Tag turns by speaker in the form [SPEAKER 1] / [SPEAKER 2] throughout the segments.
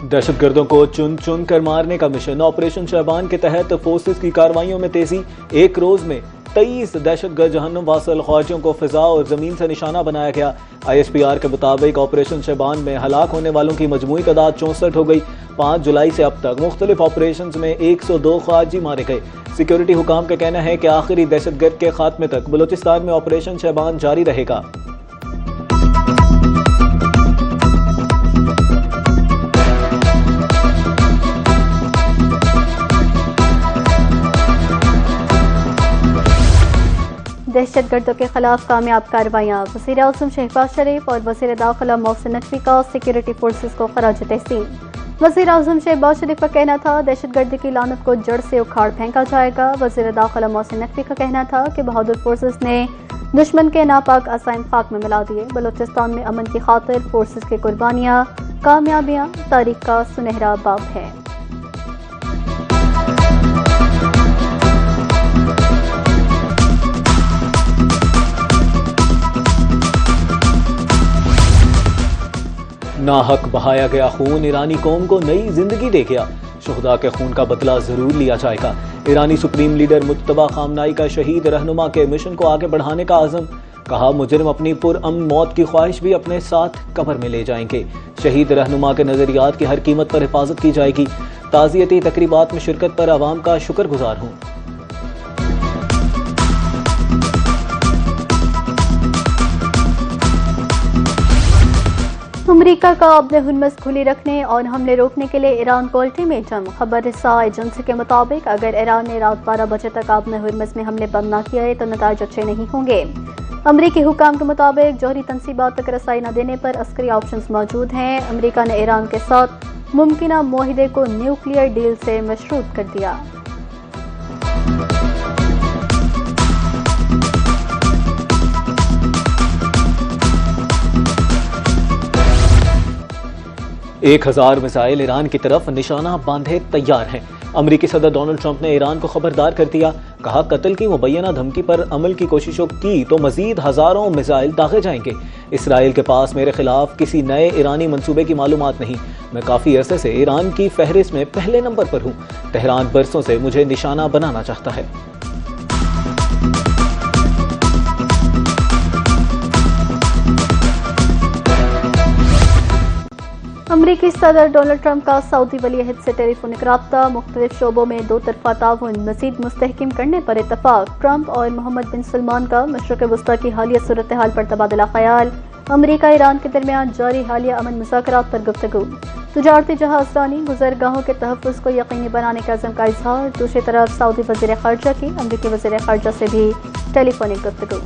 [SPEAKER 1] दहशतगर्दों को चुन चुन कर मारने का मिशन ऑपरेशन शहबान के तहत फोर्सेस की कार्रवाइयों में तेजी। एक रोज में 23 दहशतगर्द जहन्नुम वासल ख्वारिजों को फिजा और जमीन से निशाना बनाया गया। ISPR के मुताबिक ऑपरेशन शहबान में हलाक होने वालों की मजमूई तादाद 64 हो गई। 5 जुलाई से अब तक मुख्तलिफ ऑपरेशन में 102 ख्वारिजी मारे गए। सिक्योरिटी हुकाम का कहना है कि आखिरी दहशतगर्द के खात्मे तक बलूचिस्तान में ऑपरेशन शहबान जारी रहेगा।
[SPEAKER 2] दहशतगर्दों के खिलाफ कामयाब कार्रवाइयाँ। वज़ीर आज़म शहबाज शरीफ और वज़ीर दाखिला मोहसिन नकवी का सिक्योरिटी फोर्सेस को खराज तहसीन। वज़ीर आज़म शहबाज शरीफ का कहना था दहशतगर्दी की लानत को जड़ से उखाड़ फेंका जाएगा। वज़ीर दाखिला मोहसिन नकवी का कहना था कि बहादुर फोर्सेस ने दुश्मन के नापाक असाइम खाक में मिला दिए। बलूचिस्तान में अमन की खातिर फोर्सेस की कुर्बानियाँ कामयाबियाँ तारीख का सुनहरा बाब है।
[SPEAKER 1] नाहक बहाया गया खून ईरानी कौम को नई जिंदगी दे गया। शुहदा के खून का बदला जरूर लिया जाएगा। ईरानी सुप्रीम लीडर मुज्तबा खामनाई का शहीद रहनुमा के मिशन को आगे बढ़ाने का आज़म। कहा मुजरिम अपनी पुरअमन मौत की ख्वाहिश भी अपने साथ कब्र में ले जाएंगे। शहीद रहनुमा के नजरियात की हर कीमत पर हिफाजत की जाएगी। ताज़ियती तकरीबात में शिरकत पर आवाम का शुक्रगुजार हूँ।
[SPEAKER 2] अमरीका का अपने हुर्मस खुली रखने और हमले रोकने के लिए ईरान को अल्टीमेटम। खबर रिसा एजेंसी के मुताबिक अगर ईरान ने रात 12 बजे तक अपने हुर्मस में हमले बंद न किए तो नतीजे अच्छे नहीं होंगे। अमरीकी हुकाम के मुताबिक जौहरी तनसीबात तक रसाई न देने पर अस्करी ऑप्शंस मौजूद हैं। अमरीका ने ईरान के साथ मुमकिना मुआहिदे को न्यूक्लियर डील से मशरूत कर दिया।
[SPEAKER 1] एक 1000 मिसाइल ईरान की तरफ निशाना बांधे तैयार हैं। अमरीकी सदर डोनाल्ड ट्रंप ने ईरान को खबरदार कर दिया। कहा कत्ल की मुबैना धमकी पर अमल की कोशिशों की तो मजीद हजारों मिसाइल दागे जाएंगे। इसराइल के पास मेरे खिलाफ किसी नए ईरानी मंसूबे की मालूमात नहीं। मैं काफी अरसे से ईरान की फहरिस्त में पहले नंबर पर हूँ। तेहरान बरसों से मुझे निशाना बनाना चाहता है।
[SPEAKER 2] अमरीकी सदर डोनाल्ड ट्रंप का सऊदी वली-ए-अहद से टेलीफोनिक राब्ता। मुख्तलिफ शोबों में दो तरफा ताउन मजीद मुस्तहकिम करने पर इत्तफाक। ट्रंप और मोहम्मद बिन सलमान का मशरक़ वस्ता की हालिया सूरत हाल पर तबादला ख्याल। अमरीका ईरान के दरमियान जारी हालिया अमन मुज़ाकरात पर गुफ्तगू। तजारती जहाज़रानी गुज़रगाहों के तहफ़्फ़ुज़ को यकीनी बनाने का अज़्म का इजहार। दूसरी तरफ सऊदी वज़ीर ख़ारजा की अमरीकी वज़ीर ख़ारजा से भी टेलीफोनिक गुफ्तगू।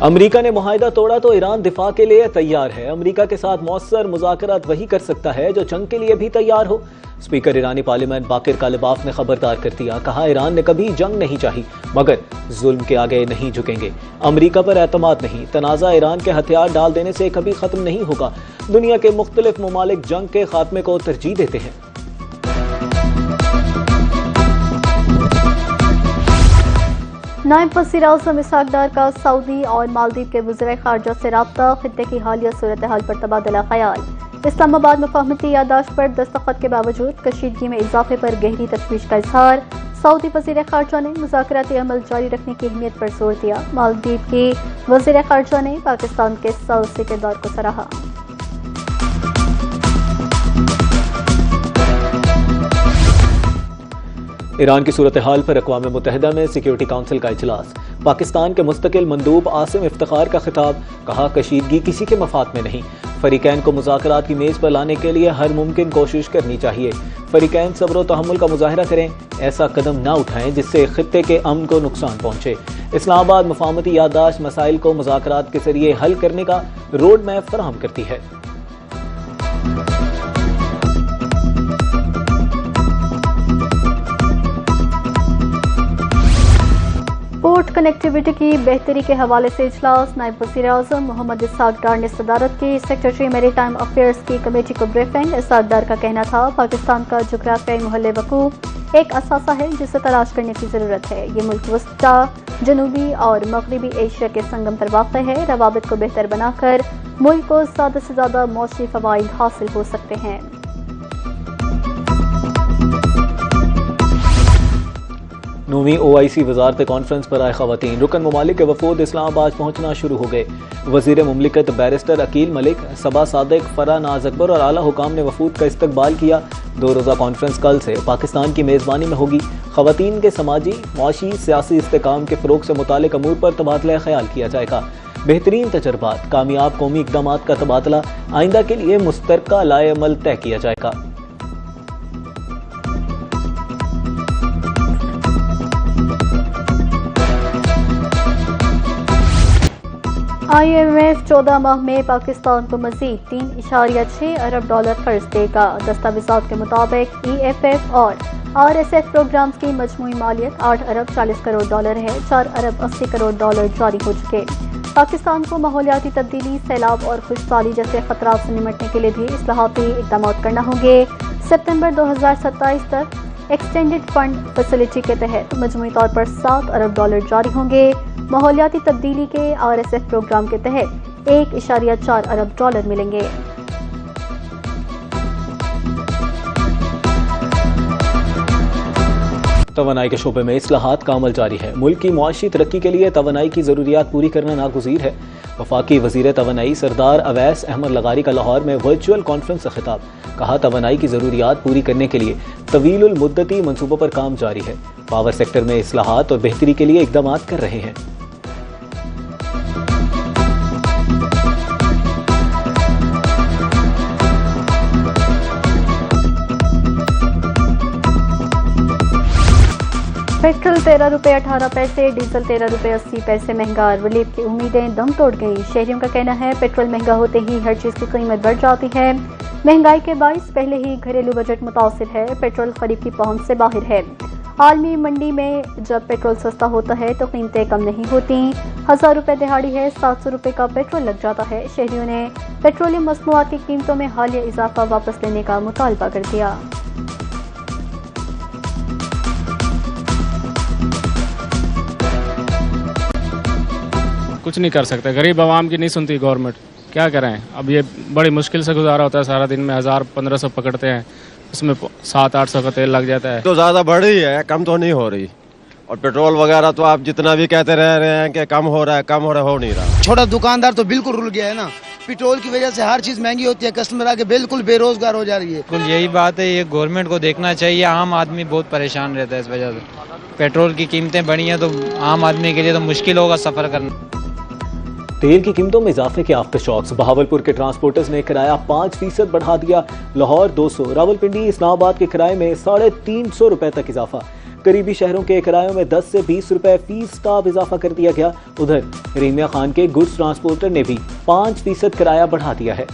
[SPEAKER 1] अमरीका ने मुआहिदा तोड़ा तो ईरान दिफा के लिए तैयार है। अमरीका के साथ मौसर मुज़ाकरात वही कर सकता है जो जंग के लिए भी तैयार हो। स्पीकर ईरानी पार्लियामेंट बाकिर कालिबाफ ने खबरदार कर दिया। कहा ईरान ने कभी जंग नहीं चाही मगर जुल्म के आगे नहीं झुकेंगे। अमरीका पर एतमाद नहीं। तनाज़ा ईरान के हथियार डाल देने से कभी खत्म नहीं होगा। दुनिया के मुख्तलिफ ममालिक जंग के खात्मे को तरजीह देते हैं।
[SPEAKER 2] नायब वज़ीर आज़म इसहाक डार का सऊदी और मालदीव के वज़ीर ख़ारजा से राब्ता। खित्ते की हालिया सूरत हाल पर तबादला ख्याल। इस्लामाबाद मुफ़ाहमती यादाश्त पर दस्तखत के बावजूद कशीदगी में इजाफे पर गहरी तशवीश का इजहार। सऊदी वज़ीर ख़ारजा ने मुज़ाकराती अमल जारी रखने की अहमियत पर जोर दिया। मालदीव की वज़ीर ख़ारजा ने पाकिस्तान के सालसी किरदार को सराहा।
[SPEAKER 1] ईरान की सूरत हाल पर अक़वाम मुत्तहिदा में सिक्योरिटी काउंसिल का इजलास। पाकिस्तान के मुस्तकिल मंदूब आसिम इफ्तिखार का खिताब। कहा कशीदगी किसी के मफाद में नहीं। फरीकैन को मुज़ाकरात की मेज़ पर लाने के लिए हर मुमकिन कोशिश करनी चाहिए। फरीकैन सब्र व तहम्मुल का मुजाहरा करें। ऐसा कदम न उठाएं जिससे खित्ते के अमन को नुकसान पहुंचे। इस्लामाबाद मुफ़ाहमती यादाश्त मसाइल को मुज़ाकरात के जरिए हल करने का रोड मैप फराहम करती है।
[SPEAKER 2] पोर्ट कनेक्टिविटी की बेहतरी के हवाले से इजलास। नायब वज़ीर आज़म मोहम्मद इस्हाक डार ने सदारत की। सेक्रेटरी मैरीटाइम अफेयर्स की कमेटी को ब्रीफिंग। इस्हाक डार का कहना था, पाकिस्तान का जोग्राफियाई महल वक़ूफ़ एक असासा है जिसे तलाश करने की ज़रूरत है। ये मुल्क वस्ता, जनूबी और मगरबी एशिया के संगम पर वाक़ है। रवाबित को बेहतर बनाकर मुल्क को ज़्यादा से ज़्यादा मौशी फ़वाइद हासिल हो सकते हैं।
[SPEAKER 1] 9वीं OIC वजारत कॉन्फ्रेंस पर आए खवातीन। रुकन ममालिक के वफूद इस्लामाबाद पहुंचना शुरू हो गए। वजीर मुमलिकत बैरिस्टर अकील मलिक, सबा सादिक, फरा नाज अकबर और आला हुकाम ने वफूद का इस्तकबाल किया। 2 रोज़ा कॉन्फ्रेंस कल से पाकिस्तान की मेज़बानी में होगी। खवातीन के समाजी, मुआशी, सियासी इस्तेकाम के फ़रोग से मुतालिक अमूर पर तबादला ख्याल किया जाएगा। बेहतरीन तजर्बात, कामयाब कौमी इक़दामात का तबादला, आइंदा के लिए मुश्तरका लाए अमल तय किया जाएगा।
[SPEAKER 2] IMF 14 माह में पाकिस्तान को मज़ीद $3.6 अरब कर्ज देगा। दस्तावेज़ात के मुताबिक EFF और RSF प्रोग्राम्स की मजमूई मालियत $8 अरब 40 करोड़ है। $4 अरब 80 करोड़ जारी हो चुके। पाकिस्तान को माहौलियाती तब्दीली, सैलाब और खुशहाली जैसे खतरात से निमटने के लिए भी इस्लाहाती इक़दाम करना होंगे। सितंबर 2027 तक एक्सटेंडेड फंड फैसिलिटी के तहत मजमूई तौर पर $7 अरब जारी होंगे। माहौलियाती तब्दीली के RSF प्रोग्राम के तहत $1.4 अरब मिलेंगे।
[SPEAKER 1] तवानाई के शोबे में इस्लाहात का अमल जारी है। मुल्क की मुआशी तरक्की के लिए तवानाई की ज़रूरियात पूरी करना नागुज़ीर है। वफाकी वज़ीर तवानाई सरदार अवैस अहमद लगारी का लाहौर में वर्चुअल कॉन्फ्रेंस से खिताब। कहा, तवानाई की ज़रूरियात पूरी करने के लिए तवीलुल मुद्दती मनसूबों पर काम जारी है। पावर सेक्टर में इस्लाहात और बेहतरी के लिए इक़दाम कर रहे हैं।
[SPEAKER 2] पेट्रोल ₹13.18, डीजल ₹13.80 महंगा। रिलीफ की उम्मीदें दम तोड़ गईं। शहरियों का कहना है, पेट्रोल महंगा होते ही हर चीज़ की कीमत बढ़ जाती है। महंगाई के बाइस पहले ही घरेलू बजट मुतासिर है। पेट्रोल खरीद की पहुंच से बाहर है। आलमी मंडी में जब पेट्रोल सस्ता होता है तो कीमतें कम नहीं होती। 1000 रुपये दिहाड़ी है, 700 रुपये का पेट्रोल लग जाता है। शहरियों ने पेट्रोलियम मसनूआत की कीमतों में हालिया इजाफा वापस लेने का मुतालबा कर दिया।
[SPEAKER 3] कुछ नहीं कर सकते, गरीब आवाम की नहीं सुनती गवर्नमेंट, क्या करें। अब ये बड़ी मुश्किल से गुजारा होता है। सारा दिन में 1000-1500 पकड़ते हैं, उसमें 700-800 का तेल लग जाता है।
[SPEAKER 4] तो ज़्यादा बढ़ रही है, कम तो नहीं हो रही। और पेट्रोल वगैरह तो आप जितना भी कहते रह रहे हैं कि कम हो रहा है, हो नहीं रहा।
[SPEAKER 5] छोटा दुकानदार तो बिल्कुल रुल गया है ना। पेट्रोल की वजह से हर चीज़ महंगी होती है, कस्टमर आके बिल्कुल बेरोजगार हो जा रही है।
[SPEAKER 6] बिल्कुल यही बात है, ये गवर्नमेंट को देखना चाहिए। आम आदमी बहुत परेशान रहता है इस वजह से। पेट्रोल की कीमतें बढ़ी हैं तो आम आदमी के लिए तो मुश्किल होगा सफ़र करना।
[SPEAKER 1] तेल की कीमतों में इजाफे के आफ्टर शॉक्स। बहावलपुर के ट्रांसपोर्टर्स ने किराया 5% बढ़ा दिया। लाहौर 200, रावलपिंडी, इस्लामाबाद के किराए में 350 रुपए तक इजाफा। करीबी शहरों के किरायों में 10 से 20 रुपए फी स्टॉप इजाफा कर दिया गया। उधर रीमिया खान के गुड्स ट्रांसपोर्टर ने भी 5% किराया बढ़ा दिया है।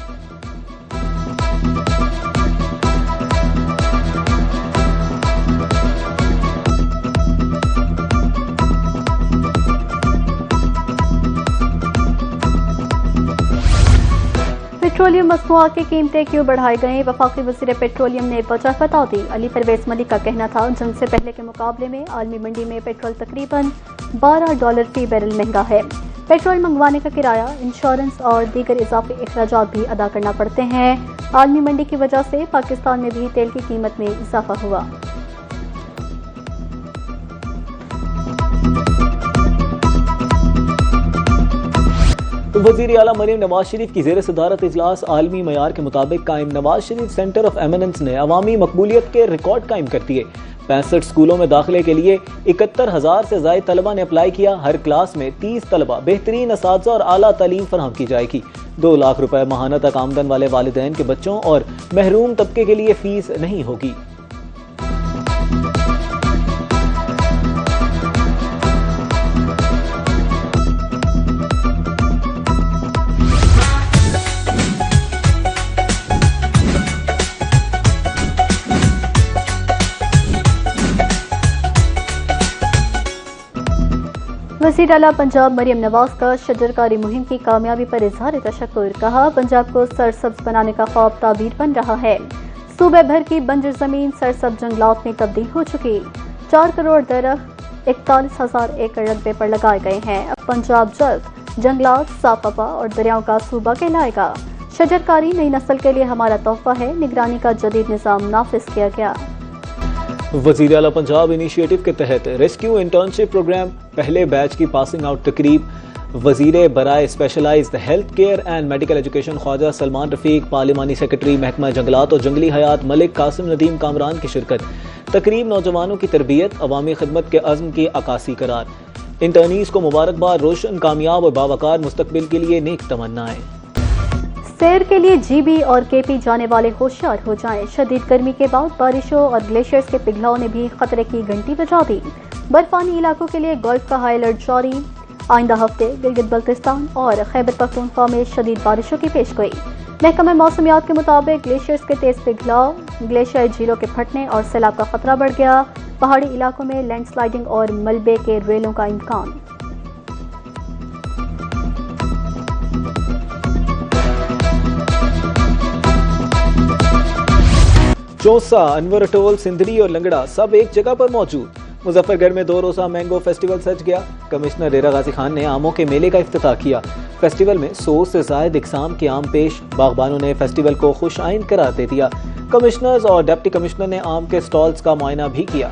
[SPEAKER 2] पेट्रोलियम मसनूआत की कीमतें क्यों बढ़ाई गई? वफाकी वज़ीर पेट्रोलियम ने वजह बता दी। अली परवेज मलिक का कहना था, जंग से पहले के मुकाबले में आलमी मंडी में पेट्रोल तकरीबन $12 फी बैरल महंगा है। पेट्रोल मंगवाने का किराया, इंश्योरेंस और दीगर इजाफी अखराजात भी अदा करना पड़ते हैं। आलमी मंडी की वजह से पाकिस्तान में भी तेल की कीमत में इजाफा हुआ।
[SPEAKER 1] वज़ीर आला मरीम नवाज शरीफ की ज़ेर सदारत इजलास। आलमी मयार के मुताबिक कायम Nawaz Sharif centre of eminence ने अवामी मकबूलियत के रिकॉर्ड कायम कर दिए। 65 स्कूलों में दाखिले के लिए 71,000 से ज़ायद तलबा ने अप्लाई किया। हर क्लास में 30 तलबा, बेहतरीन असातिज़ा और आला तालीम फराहम की जाएगी। 2 लाख रुपए माहाना तक आमदन वाले वालिदैन के बच्चों और महरूम तबके के लिए फीस नहीं होगी।
[SPEAKER 2] वज़ीर आला पंजाब मरियम नवाज का शजरकारी मुहिम की कामयाबी पर इजहार तशक्कुर। कहा, पंजाब को सरसब्ज बनाने का ख्वाब ताबीर बन रहा है। सूबे भर की बंजर जमीन सरसब्ज जंगलात में तब्दील हो चुकी। 4 करोड़ दरख्त 41,000 एकड़ रकबे पर लगाए गए हैं। अब पंजाब जल्द जंगलात, साफ हवा और दरियाओं का सूबा कहलाएगा। शजरकारी नई नस्ल के लिए हमारा तोहफा है। निगरानी का जदीद निज़ाम नाफिज किया गया।
[SPEAKER 1] वज़ीर आला पंजाब इनिशिएटिव के तहत रेस्क्यू इंटर्नशिप प्रोग्राम पहले बैच की पासिंग आउट तकरीब। वज़ीर बराए specialised health care and medical education Khawaja Salman Rafiq, पार्लिमानी सेक्रेटरी महकमा जंगलात और जंगली हयात मलिक कासिम नदीम कामरान की शिरकत। तकरीब नौजवानों की तरबियत, अवामी खिदमत के अज़्म की अक्कासी करार। इंटर्नीस को मुबारकबाद, रोशन, कामयाब और बावकार मुस्तकबिल के लिए नेक तमन्नाएं।
[SPEAKER 2] सैर के लिए जीबी और केपी जाने वाले होशियार हो जाएं। शदीद गर्मी के बाद बारिशों और ग्लेशियर्स के पिघलाव ने भी खतरे की घंटी बजा दी। बर्फानी इलाकों के लिए गल्फ का हाई अलर्ट जारी। आइंदा हफ्ते गिलगित बल्तिस्तान और खैबर पख्तूनख्वा में शदीद बारिशों की पेशगोई। महकमा मौसमियात के मुताबिक ग्लेशियर्स के तेज पिघलाव, ग्लेशियर झीलों के फटने और सैलाब का खतरा बढ़ गया। पहाड़ी इलाकों में लैंडस्लाइडिंग और मलबे के रेलों का इम्कान।
[SPEAKER 1] चौसा, अनवर अटोल, सिंधरी और लंगड़ा सब एक जगह पर मौजूद। मुजफ्फरगढ़ में 2 रोज़ा मैंगो फेस्टिवल सज गया। कमिश्नर रेरा गाजी खान ने आमों के मेले का इफ्तिताह किया। फेस्टिवल में 100 से ज़ायद इकसाम के आम पेश। बागबानों ने फेस्टिवल को खुश आइन करार दे दिया। कमिश्नर्स और डिप्टी कमिश्नर ने आम के स्टॉल्स का मुआयना भी किया।